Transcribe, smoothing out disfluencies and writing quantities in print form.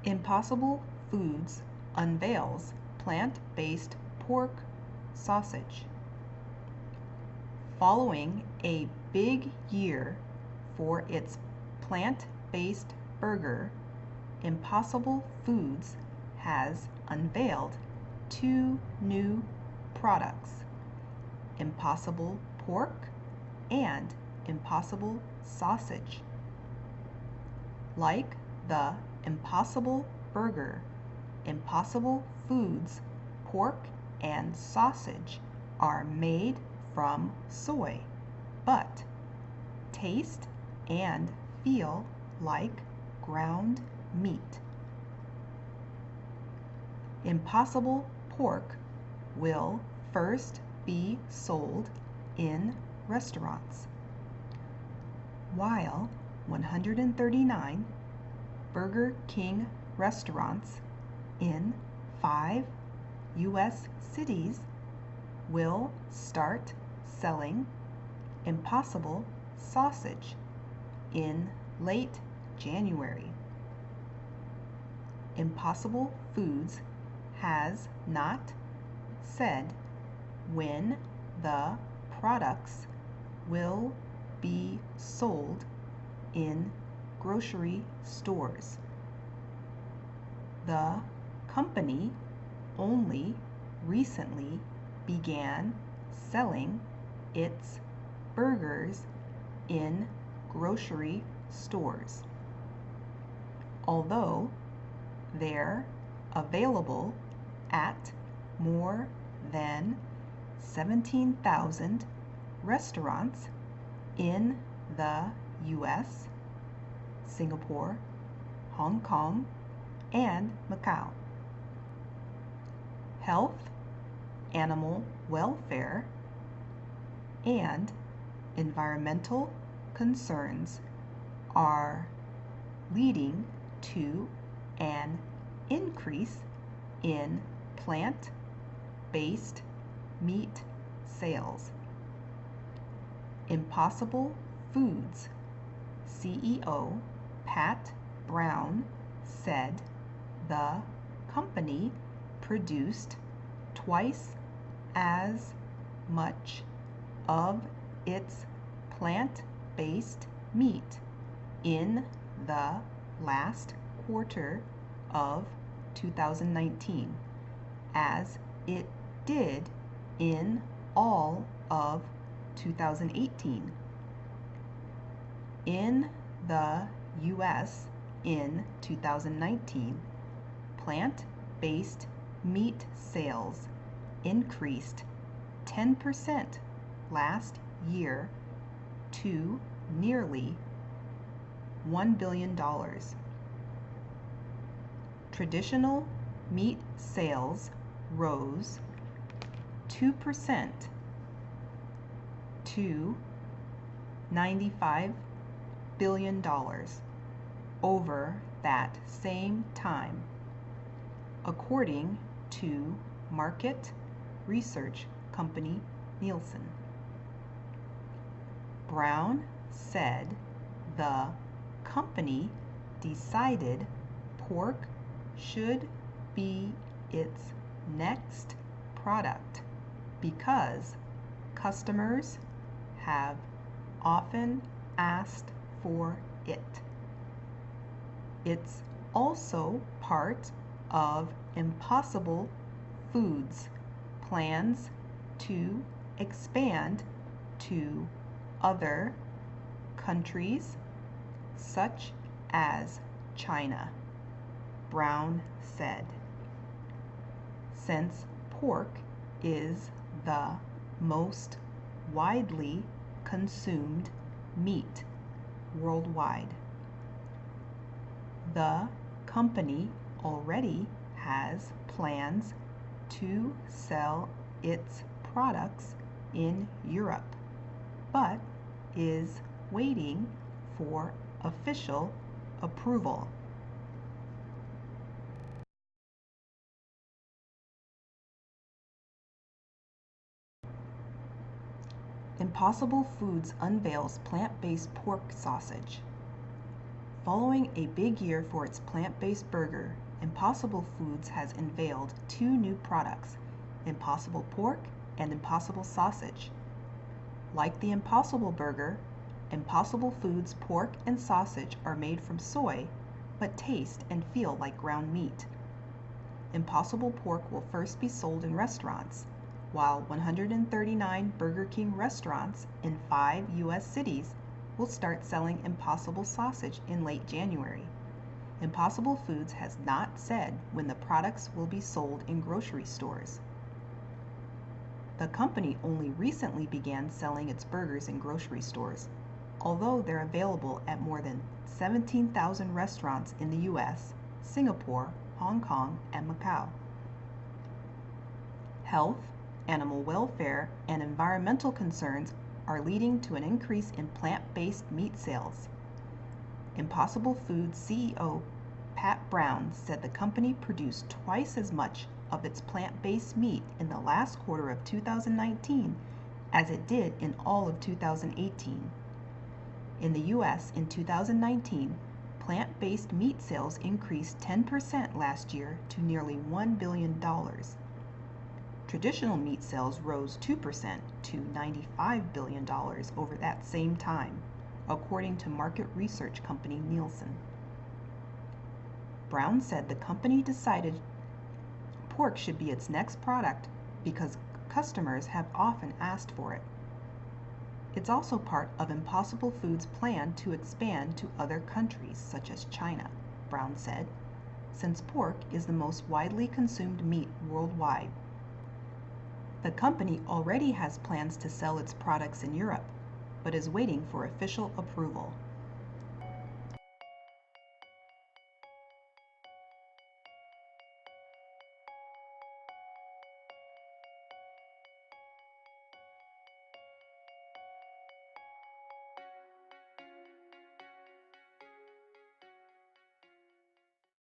Impossible Foods unveils plant-based pork sausage. Following a big year for its plant-based burger, Impossible Foods has unveiled two new products, Impossible Pork and Impossible Sausage. Like the Impossible Burger, Impossible Foods pork and sausage are made from soy, but taste and feel like ground meat. Impossible Pork will first be sold in restaurants, while 139 Burger King restaurants in 5 U.S. cities will start selling Impossible Sausage in late January. Impossible Foods has not said when the products will be sold in grocery stores. The company only recently began selling its burgers in grocery stores. Although they're available at more than 17,000 restaurants in the US, Singapore, Hong Kong, and Macau. Health, animal welfare, and environmental concerns are leading to an increase in plant-based meat sales. Impossible Foods CEO Pat Brown said the company produced twice as much of its plant-based meat in the last quarter of 2019 as it did in all of 2018. In the US in 2019, plant-based meat sales increased 10% last year to nearly $1 billion. Traditional meat sales rose 2% to $95 billion over that same time, according to market research company Nielsen. Brown said the company decided pork should be its next product because customers have often asked for it. It's also part of Impossible Foods' plans to expand to other countries such as China, Brown said. Since pork is the most widely consumed meat worldwide, the company already has plans to sell its products in Europe, but is waiting for official approval. Impossible Foods unveils plant-based pork sausage. Following a big year for its plant-based burger, Impossible Foods has unveiled two new products, Impossible Pork and Impossible Sausage. Like the Impossible Burger, Impossible Foods pork and sausage are made from soy, but taste and feel like ground meat. Impossible Pork will first be sold in restaurants, while 139 Burger King restaurants in 5 U.S. cities will start selling Impossible Sausage in late January. Impossible Foods has not said when the products will be sold in grocery stores. The company only recently began selling its burgers in grocery stores, although they're available at more than 17,000 restaurants in the U.S., Singapore, Hong Kong, and Macau. Health, animal welfare, and environmental concerns are leading to an increase in plant-based meat sales. Impossible Foods CEO Pat Brown said the company produced twice as much of its plant-based meat in the last quarter of 2019 as it did in all of 2018. In the U.S. in 2019, plant-based meat sales increased 10% last year to nearly $1 billion. Traditional meat sales rose 2% to $95 billion over that same time, according to market research company Nielsen. Brown said the company decided pork should be its next product because customers have often asked for it. It's also part of Impossible Foods' plan to expand to other countries such as China, Brown said, since pork is the most widely consumed meat worldwide. The company already has plans to sell its products in Europe, but is waiting for official approval.